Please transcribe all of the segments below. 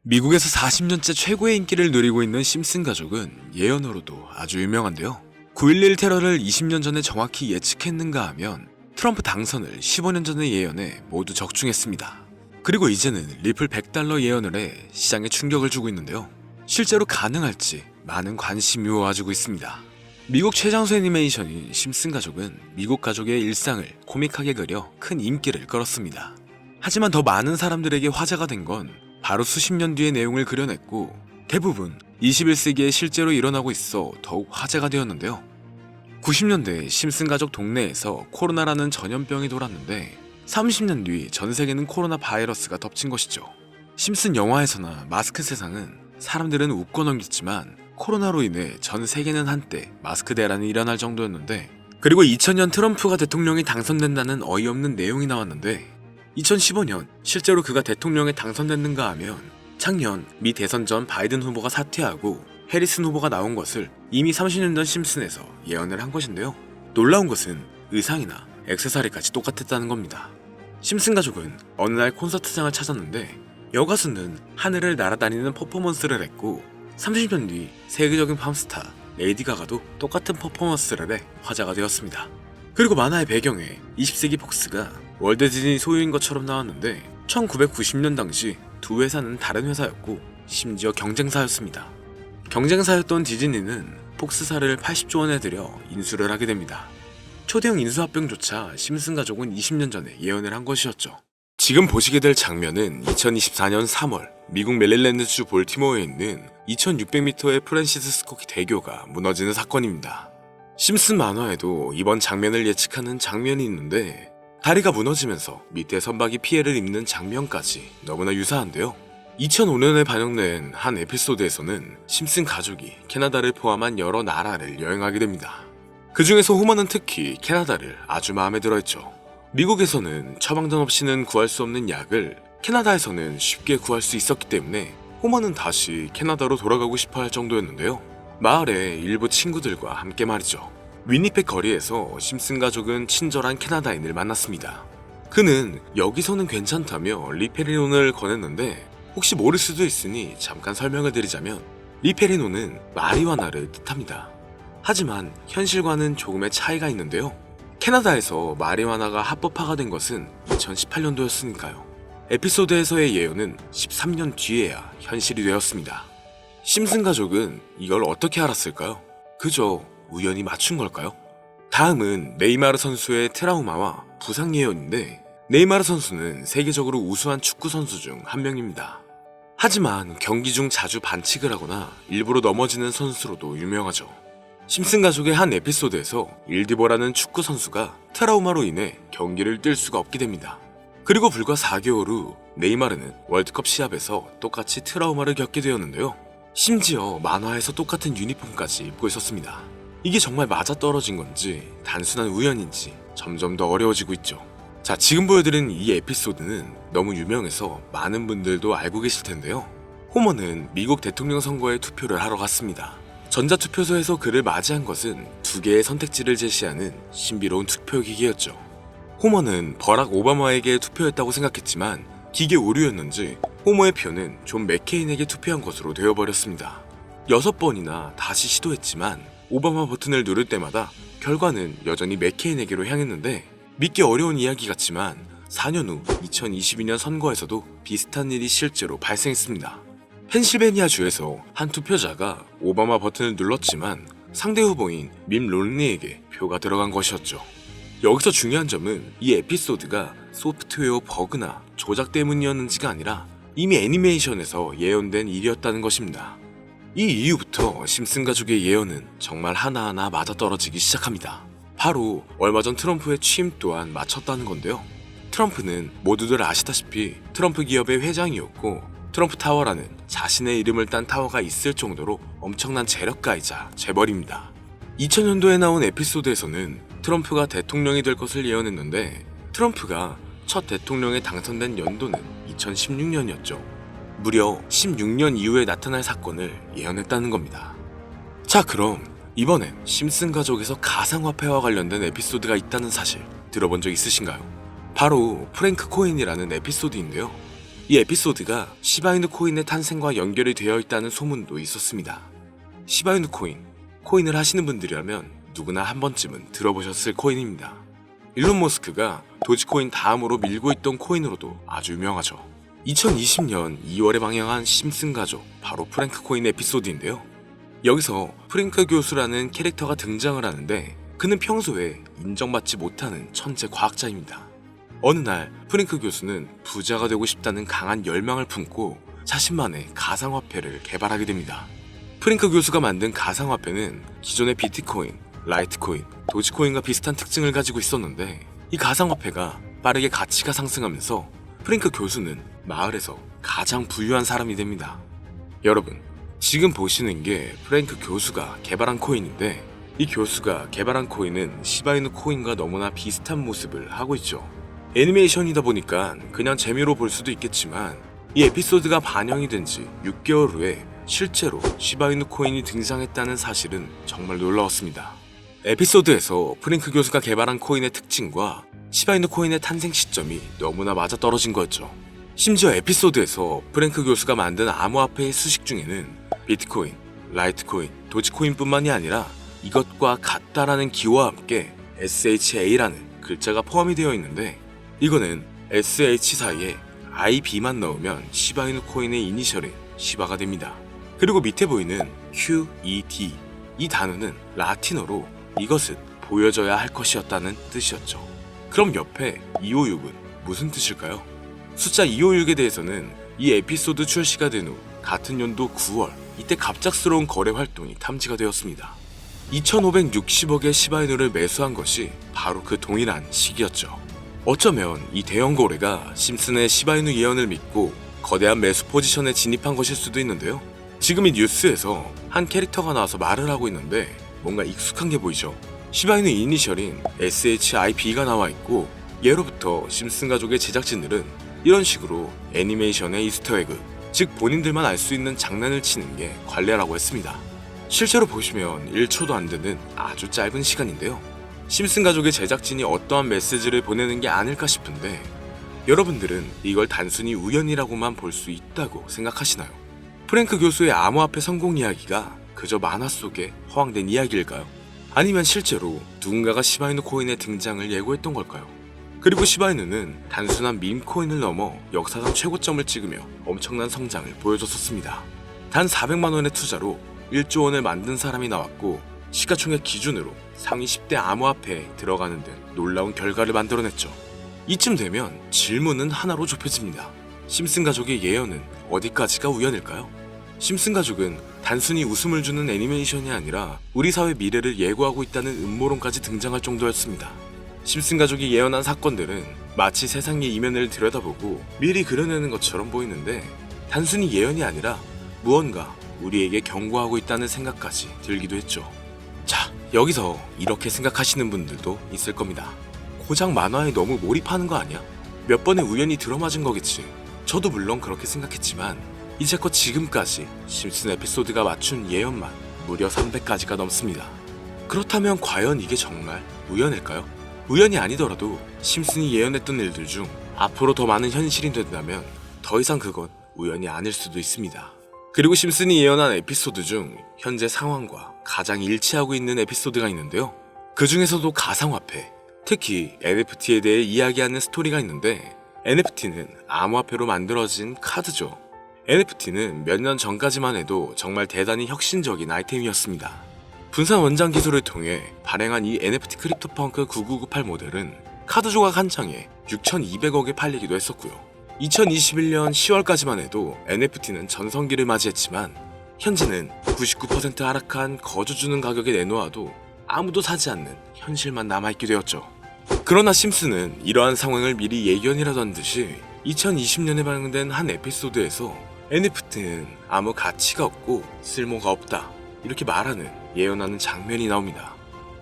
미국에서 40년째 최고의 인기를 누리고 있는 심슨 가족은 예언으로도 아주 유명한데요. 9.11 테러를 20년 전에 정확히 예측했는가 하면 트럼프 당선을 15년 전의 예언에 모두 적중했습니다. 그리고 이제는 리플 $100 예언을 해 시장에 충격을 주고 있는데요. 실제로 가능할지 많은 관심이 모아지고 있습니다. 미국 최장수 애니메이션인 심슨 가족은 미국 가족의 일상을 코믹하게 그려 큰 인기를 끌었습니다. 하지만 더 많은 사람들에게 화제가 된 건 바로 수십 년 뒤의 내용을 그려냈고 대부분 21세기에 실제로 일어나고 있어 더욱 화제가 되었는데요. 90년대 심슨 가족 동네에서 코로나라는 전염병이 돌았는데 30년 뒤 전 세계는 코로나 바이러스가 덮친 것이죠. 심슨 영화에서나 마스크 세상은 사람들은 웃고 넘겼지만 코로나로 인해 전 세계는 한때 마스크 대란이 일어날 정도였는데, 그리고 2000년 트럼프가 대통령이 당선된다는 어이없는 내용이 나왔는데 2015년 실제로 그가 대통령에 당선됐는가 하면 작년 미 대선 전 바이든 후보가 사퇴하고 해리슨 후보가 나온 것을 이미 30년 전 심슨에서 예언을 한 것인데요. 놀라운 것은 의상이나 액세서리까지 똑같았다는 겁니다. 심슨 가족은 어느 날 콘서트장을 찾았는데 여가수는 하늘을 날아다니는 퍼포먼스를 했고 30년 뒤 세계적인 팝스타 레이디 가가도 똑같은 퍼포먼스를 해 화제가 되었습니다. 그리고 만화의 배경에 20세기 폭스가 월드 디즈니 소유인 것처럼 나왔는데 1990년 당시 두 회사는 다른 회사였고 심지어 경쟁사였습니다. 경쟁사였던 디즈니는 폭스사를 80조 원에 들여 인수를 하게 됩니다. 초대형 인수합병조차 심슨 가족은 20년 전에 예언을 한 것이었죠. 지금 보시게 될 장면은 2024년 3월 미국 메릴랜드주 볼티모어에 있는 2600m의 프랜시스 스코키 대교가 무너지는 사건입니다. 심슨 만화에도 이번 장면을 예측하는 장면이 있는데 다리가 무너지면서 밑에 선박이 피해를 입는 장면까지 너무나 유사한데요. 2005년에 반영된 한 에피소드에서는 심슨 가족이 캐나다를 포함한 여러 나라를 여행하게 됩니다. 그 중에서 호머는 특히 캐나다를 아주 마음에 들어했죠. 미국에서는 처방전 없이는 구할 수 없는 약을 캐나다에서는 쉽게 구할 수 있었기 때문에 호머는 다시 캐나다로 돌아가고 싶어 할 정도였는데요. 마을의 일부 친구들과 함께 말이죠. 위니펙 거리에서 심슨 가족은 친절한 캐나다인을 만났습니다. 그는 여기서는 괜찮다며 리페리논을 권했는데 혹시 모를 수도 있으니 잠깐 설명을 드리자면 리페리논은 마리화나를 뜻합니다. 하지만 현실과는 조금의 차이가 있는데요. 캐나다에서 마리화나가 합법화가 된 것은 2018년도였으니까요. 에피소드에서의 예언은 13년 뒤에야 현실이 되었습니다. 심슨 가족은 이걸 어떻게 알았을까요? 그저 우연히 맞춘 걸까요? 다음은 네이마르 선수의 트라우마와 부상 예언인데 네이마르 선수는 세계적으로 우수한 축구 선수 중 한 명입니다. 하지만 경기 중 자주 반칙을 하거나 일부러 넘어지는 선수로도 유명하죠. 심슨 가족의 한 에피소드에서 일디보라는 축구 선수가 트라우마로 인해 경기를 뛸 수가 없게 됩니다. 그리고 불과 4개월 후 네이마르는 월드컵 시합에서 똑같이 트라우마를 겪게 되었는데요. 심지어 만화에서 똑같은 유니폼까지 입고 있었습니다. 이게 정말 맞아떨어진 건지 단순한 우연인지 점점 더 어려워지고 있죠. 자, 지금 보여드린 이 에피소드는 너무 유명해서 많은 분들도 알고 계실 텐데요. 호머는 미국 대통령 선거에 투표를 하러 갔습니다. 전자투표소에서 그를 맞이한 것은 두 개의 선택지를 제시하는 신비로운 투표기계였죠. 호머는 버락 오바마에게 투표했다고 생각했지만 기계 오류였는지 호머의 표는 존 맥케인에게 투표한 것으로 되어버렸습니다. 6번이나 다시 시도했지만 오바마 버튼을 누를 때마다 결과는 여전히 맥케인에게로 향했는데 믿기 어려운 이야기 같지만 4년 후 2022년 선거에서도 비슷한 일이 실제로 발생했습니다. 펜실베니아 주에서 한 투표자가 오바마 버튼을 눌렀지만 상대 후보인 밋 롬니에게 표가 들어간 것이었죠. 여기서 중요한 점은 이 에피소드가 소프트웨어 버그나 조작 때문이었는지가 아니라 이미 애니메이션에서 예언된 일이었다는 것입니다. 이 이후부터 심슨 가족의 예언은 정말 하나하나 맞아떨어지기 시작합니다. 바로 얼마 전 트럼프의 취임 또한 맞췄다는 건데요. 트럼프는 모두들 아시다시피 트럼프 기업의 회장이었고 트럼프 타워라는 자신의 이름을 딴 타워가 있을 정도로 엄청난 재력가이자 재벌입니다. 2000년도에 나온 에피소드에서는 트럼프가 대통령이 될 것을 예언했는데 트럼프가 첫 대통령에 당선된 연도는 2016년이었죠. 무려 16년 이후에 나타날 사건을 예언했다는 겁니다. 자, 그럼 이번엔 심슨 가족에서 가상화폐와 관련된 에피소드가 있다는 사실 들어본 적 있으신가요? 바로 프랭크 코인이라는 에피소드인데요. 이 에피소드가 시바이누 코인의 탄생과 연결이 되어 있다는 소문도 있었습니다. 시바이누 코인을 하시는 분들이라면 누구나 한 번쯤은 들어보셨을 코인입니다. 일론 머스크가 도지코인 다음으로 밀고 있던 코인으로도 아주 유명하죠. 2020년 2월에 방영한 심슨 가족, 바로 프랭크 코인 에피소드인데요. 여기서 프랭크 교수라는 캐릭터가 등장을 하는데 그는 평소에 인정받지 못하는 천재 과학자입니다. 어느 날 프랭크 교수는 부자가 되고 싶다는 강한 열망을 품고 자신만의 가상화폐를 개발하게 됩니다. 프랭크 교수가 만든 가상화폐는 기존의 비트코인, 라이트코인, 도지코인과 비슷한 특징을 가지고 있었는데 이 가상화폐가 빠르게 가치가 상승하면서 프랭크 교수는 마을에서 가장 부유한 사람이 됩니다. 여러분, 지금 보시는 게 프랭크 교수가 개발한 코인인데 이 교수가 개발한 코인은 시바이누 코인과 너무나 비슷한 모습을 하고 있죠. 애니메이션이다 보니까 그냥 재미로 볼 수도 있겠지만 이 에피소드가 반영이 된 지 6개월 후에 실제로 시바이누 코인이 등장했다는 사실은 정말 놀라웠습니다. 에피소드에서 프랭크 교수가 개발한 코인의 특징과 시바이누 코인의 탄생 시점이 너무나 맞아떨어진 거였죠. 심지어 에피소드에서 프랭크 교수가 만든 암호화폐의 수식 중에는 비트코인, 라이트코인, 도지코인뿐만이 아니라 이것과 같다라는 기호와 함께 SHA라는 글자가 포함이 되어 있는데 이거는 SH 사이에 IB만 넣으면 시바이누 코인의 이니셜인 시바가 됩니다. 그리고 밑에 보이는 QED, 이 단어는 라틴어로 이것은 보여져야 할 것이었다는 뜻이었죠. 그럼 옆에 256은 무슨 뜻일까요? 숫자 256에 대해서는 이 에피소드 출시가 된 후 같은 연도 9월, 이때 갑작스러운 거래 활동이 탐지가 되었습니다. 2560억의 시바이누를 매수한 것이 바로 그 동일한 시기였죠. 어쩌면 이 대형 거래가 심슨의 시바이누 예언을 믿고 거대한 매수 포지션에 진입한 것일 수도 있는데요. 지금 이 뉴스에서 한 캐릭터가 나와서 말을 하고 있는데 뭔가 익숙한 게 보이죠. 시바이누 이니셜인 SHIB가 나와 있고 예로부터 심슨 가족의 제작진들은 이런 식으로 애니메이션의 이스터에그, 즉 본인들만 알 수 있는 장난을 치는 게 관례라고 했습니다. 실제로 보시면 1초도 안 되는 아주 짧은 시간인데요. 심슨 가족의 제작진이 어떠한 메시지를 보내는 게 아닐까 싶은데 여러분들은 이걸 단순히 우연이라고만 볼 수 있다고 생각하시나요? 프랭크 교수의 암호화폐 성공 이야기가 그저 만화 속에 허황된 이야기일까요? 아니면 실제로 누군가가 시바이누 코인의 등장을 예고했던 걸까요? 그리고 시바이누는 단순한 밈코인을 넘어 역사상 최고점을 찍으며 엄청난 성장을 보여줬었습니다. 단 400만 원의 투자로 1조 원을 만든 사람이 나왔고 시가총액 기준으로 상위 10대 암호화폐에 들어가는 등 놀라운 결과를 만들어냈죠. 이쯤 되면 질문은 하나로 좁혀집니다. 심슨 가족의 예언은 어디까지가 우연일까요? 심슨 가족은 단순히 웃음을 주는 애니메이션이 아니라 우리 사회 미래를 예고하고 있다는 음모론까지 등장할 정도였습니다. 심슨 가족이 예언한 사건들은 마치 세상의 이면을 들여다보고 미리 그려내는 것처럼 보이는데 단순히 예언이 아니라 무언가 우리에게 경고하고 있다는 생각까지 들기도 했죠. 자, 여기서 이렇게 생각하시는 분들도 있을 겁니다. 고작 만화에 너무 몰입하는 거 아니야? 몇 번의 우연히 들어맞은 거겠지. 저도 물론 그렇게 생각했지만 이제껏 지금까지 심슨 에피소드가 맞춘 예언만 무려 300가지가 넘습니다. 그렇다면 과연 이게 정말 우연일까요? 우연이 아니더라도 심슨이 예언했던 일들 중 앞으로 더 많은 현실이 된다면 더 이상 그건 우연이 아닐 수도 있습니다. 그리고 심슨이 예언한 에피소드 중 현재 상황과 가장 일치하고 있는 에피소드가 있는데요. 그 중에서도 가상화폐, 특히 NFT에 대해 이야기하는 스토리가 있는데 NFT는 암호화폐로 만들어진 카드죠. NFT는 몇 년 전까지만 해도 정말 대단히 혁신적인 아이템이었습니다. 분산 원장 기술을 통해 발행한 이 NFT 크립토펑크 9998 모델은 카드 조각 한 장에 6,200억에 팔리기도 했었고요. 2021년 10월까지만 해도 NFT는 전성기를 맞이했지만 현재는 99% 하락한 거저 주는 가격에 내놓아도 아무도 사지 않는 현실만 남아있게 되었죠. 그러나 심슨은 이러한 상황을 미리 예견이라도 한 듯이 2020년에 방영된 한 에피소드에서 NFT는 아무 가치가 없고 쓸모가 없다 이렇게 말하는 예언하는 장면이 나옵니다.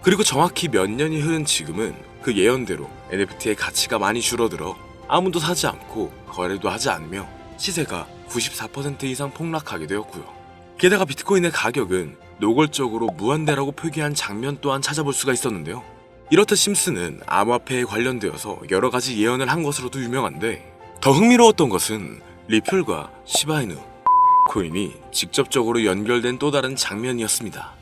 그리고 정확히 몇 년이 흐른 지금은 그 예언대로 NFT의 가치가 많이 줄어들어 아무도 사지 않고 거래도 하지 않으며 시세가 94% 이상 폭락하게 되었고요. 게다가 비트코인의 가격은 노골적으로 무한대라고 표기한 장면 또한 찾아볼 수가 있었는데요. 이렇듯 심슨은 암호화폐에 관련되어서 여러 가지 예언을 한 것으로도 유명한데 더 흥미로웠던 것은 리플과 시바이누 코인이 직접적으로 연결된 또 다른 장면이었습니다.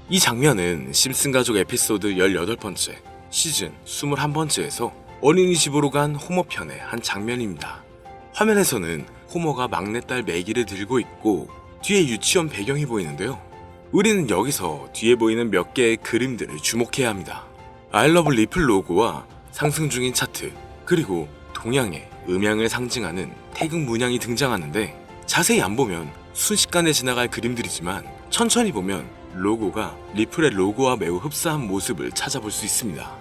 이 장면은 심슨 가족 에피소드 18번째, 시즌 21번째에서 어린이집으로 간 호머 편의 한 장면입니다. 화면에서는 호머가 막내딸 매기를 들고 있고 뒤에 유치원 배경이 보이는데요. 우리는 여기서 뒤에 보이는 몇 개의 그림들을 주목해야 합니다. I love 리플 로고와 상승 중인 차트, 그리고 동양의 음양을 상징하는 태극 문양이 등장하는데 자세히 안 보면 순식간에 지나갈 그림들이지만 천천히 보면 로고가 리플의 로고와 매우 흡사한 모습을 찾아볼 수 있습니다.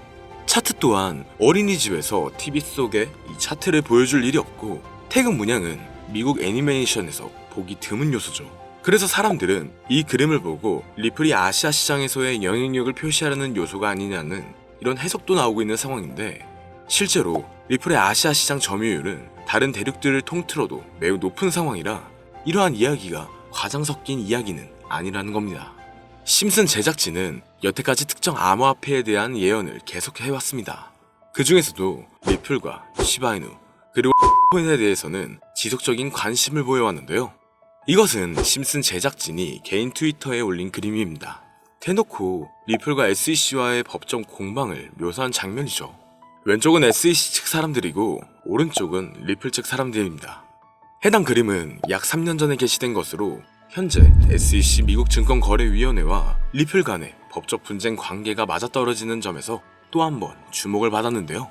차트 또한 어린이집에서 TV 속에 이 차트를 보여줄 일이 없고 태극 문양은 미국 애니메이션에서 보기 드문 요소죠. 그래서 사람들은 이 그림을 보고 리플이 아시아 시장에서의 영향력을 표시하려는 요소가 아니냐는 이런 해석도 나오고 있는 상황인데 실제로 리플의 아시아 시장 점유율은 다른 대륙들을 통틀어도 매우 높은 상황이라 이러한 이야기가 과장 섞인 이야기는 아니라는 겁니다. 심슨 제작진은 여태까지 특정 암호화폐에 대한 예언을 계속 해왔습니다. 그 중에서도 리플과 시바이누 그리고 코인에 대해서는 지속적인 관심을 보여왔는데요. 이것은 심슨 제작진이 개인 트위터에 올린 그림입니다. 대놓고 리플과 SEC와의 법정 공방을 묘사한 장면이죠. 왼쪽은 SEC 측 사람들이고 오른쪽은 리플 측 사람들입니다. 해당 그림은 약 3년 전에 게시된 것으로 현재 SEC 미국 증권거래위원회와 리플 간의 법적 분쟁 관계가 맞아떨어지는 점에서 또 한 번 주목을 받았는데요.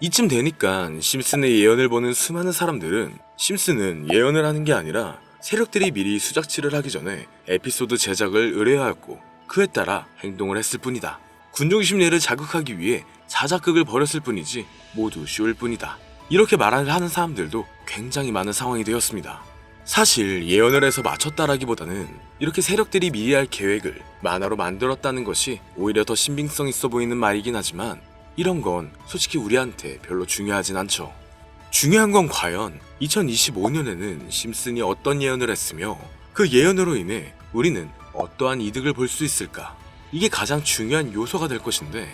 이쯤 되니까 심슨의 예언을 보는 수많은 사람들은 심슨은 예언을 하는 게 아니라 세력들이 미리 수작질을 하기 전에 에피소드 제작을 의뢰하였고 그에 따라 행동을 했을 뿐이다. 군중 심리를 자극하기 위해 자작극을 벌였을 뿐이지 모두 쇼일 뿐이다. 이렇게 말을 하는 사람들도 굉장히 많은 상황이 되었습니다. 사실 예언을 해서 맞췄다라기보다는 이렇게 세력들이 미리 할 계획을 만화로 만들었다는 것이 오히려 더 신빙성 있어 보이는 말이긴 하지만 이런 건 솔직히 우리한테 별로 중요하진 않죠. 중요한 건 과연 2025년에는 심슨이 어떤 예언을 했으며 그 예언으로 인해 우리는 어떠한 이득을 볼 수 있을까? 이게 가장 중요한 요소가 될 것인데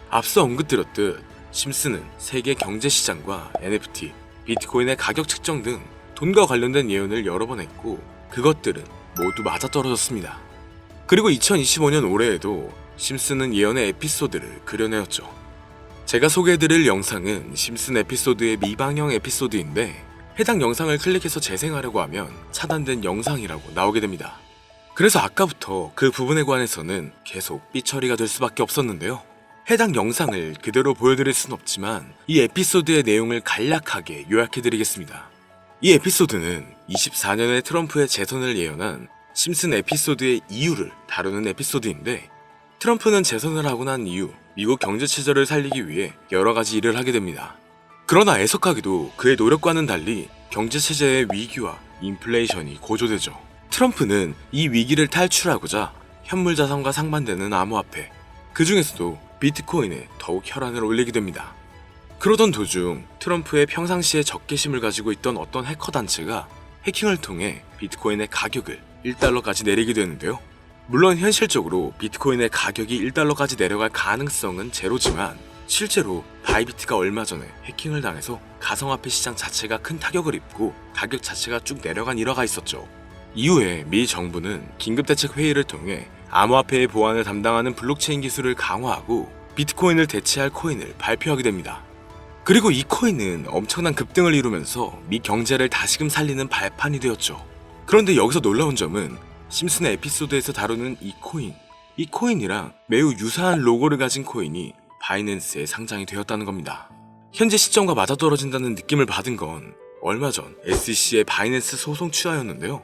앞서 언급드렸듯 심슨은 세계 경제시장과 NFT, 비트코인의 가격 측정 등 돈과 관련된 예언을 여러 번 했고 그것들은 모두 맞아떨어졌습니다. 그리고 2025년 올해에도 심슨은 예언의 에피소드를 그려내었죠. 제가 소개해드릴 영상은 심슨 에피소드의 미방영 에피소드인데 해당 영상을 클릭해서 재생하려고 하면 차단된 영상이라고 나오게 됩니다. 그래서 아까부터 그 부분에 관해서는 계속 삐처리가 될 수밖에 없었는데요. 해당 영상을 그대로 보여드릴 순 없지만 이 에피소드의 내용을 간략하게 요약해드리겠습니다. 이 에피소드는 24년에 트럼프의 재선을 예언한 심슨 에피소드의 이유를 다루는 에피소드인데 트럼프는 재선을 하고 난 이후 미국 경제체제를 살리기 위해 여러 가지 일을 하게 됩니다. 그러나 애석하게도 그의 노력과는 달리 경제체제의 위기와 인플레이션이 고조되죠. 트럼프는 이 위기를 탈출하고자 현물자산과 상반되는 암호화폐, 그 중에서도 비트코인에 더욱 혈안을 올리게 됩니다. 그러던 도중 트럼프의 평상시에 적개심을 가지고 있던 어떤 해커 단체가 해킹을 통해 비트코인의 가격을 1달러까지 내리게 되는데요. 물론 현실적으로 비트코인의 가격이 1달러까지 내려갈 가능성은 제로지만 실제로 바이비트가 얼마 전에 해킹을 당해서 가상화폐 시장 자체가 큰 타격을 입고 가격 자체가 쭉 내려간 일화가 있었죠. 이후에 미 정부는 긴급대책 회의를 통해 암호화폐의 보안을 담당하는 블록체인 기술을 강화하고 비트코인을 대체할 코인을 발표하게 됩니다. 그리고 이 코인은 엄청난 급등을 이루면서 미 경제를 다시금 살리는 발판이 되었죠. 그런데 여기서 놀라운 점은 심슨의 에피소드에서 다루는 이 코인이랑 매우 유사한 로고를 가진 코인이 바이낸스에 상장이 되었다는 겁니다. 현재 시점과 맞아떨어진다는 느낌을 받은 건 얼마 전 SEC의 바이낸스 소송 취하였는데요.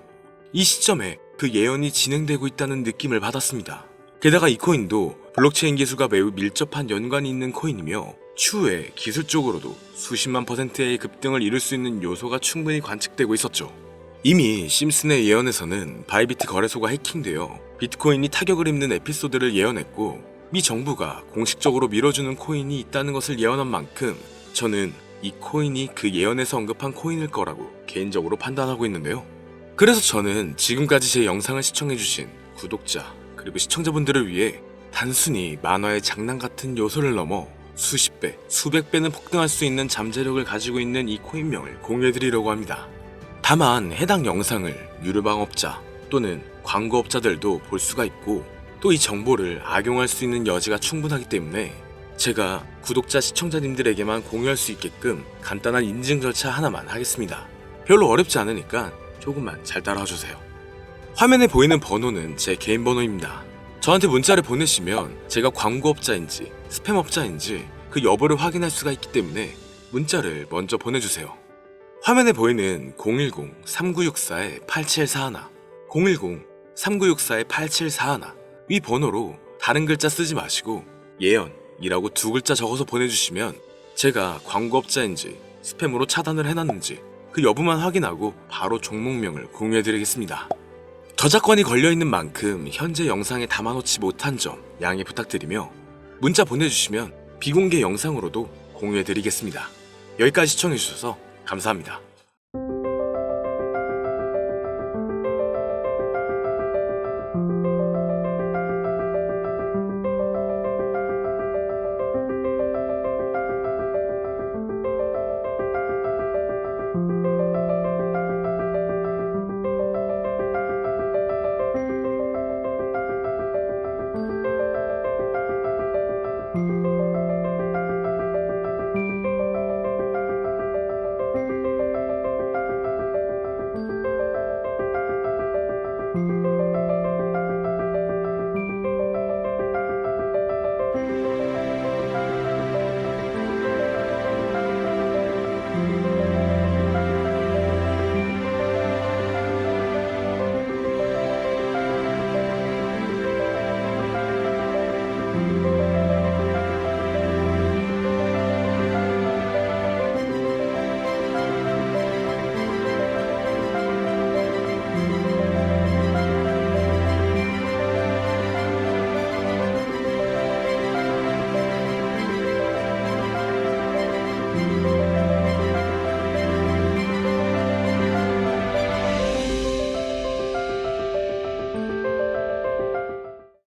이 시점에 그 예언이 진행되고 있다는 느낌을 받았습니다. 게다가 이 코인도 블록체인 기술과 매우 밀접한 연관이 있는 코인이며 추후에 기술적으로도 수십만 %의 급등을 이룰 수 있는 요소가 충분히 관측되고 있었죠. 이미 심슨의 예언에서는 바이비트 거래소가 해킹되어 비트코인이 타격을 입는 에피소드를 예언했고 미 정부가 공식적으로 밀어주는 코인이 있다는 것을 예언한 만큼 저는 이 코인이 그 예언에서 언급한 코인일 거라고 개인적으로 판단하고 있는데요. 그래서 저는 지금까지 제 영상을 시청해주신 구독자 그리고 시청자분들을 위해 단순히 만화의 장난 같은 요소를 넘어 수십 배, 수백 배는 폭등할 수 있는 잠재력을 가지고 있는 이 코인명을 공유해드리려고 합니다. 다만 해당 영상을 유료방업자 또는 광고업자들도 볼 수가 있고 또 이 정보를 악용할 수 있는 여지가 충분하기 때문에 제가 구독자 시청자님들에게만 공유할 수 있게끔 간단한 인증 절차 하나만 하겠습니다. 별로 어렵지 않으니까 조금만 잘 따라와 주세요. 화면에 보이는 번호는 제 개인 번호입니다. 저한테 문자를 보내시면 제가 광고업자인지 스팸업자인지 그 여부를 확인할 수가 있기 때문에 문자를 먼저 보내주세요. 화면에 보이는 010-3964-8741 010-3964-8741 이 번호로 다른 글자 쓰지 마시고 예언이라고 2글자 적어서 보내주시면 제가 광고업자인지 스팸으로 차단을 해놨는지 그 여부만 확인하고 바로 종목명을 공유해드리겠습니다. 저작권이 걸려있는 만큼 현재 영상에 담아놓지 못한 점 양해 부탁드리며 문자 보내주시면 비공개 영상으로도 공유해드리겠습니다. 여기까지 시청해주셔서 감사합니다.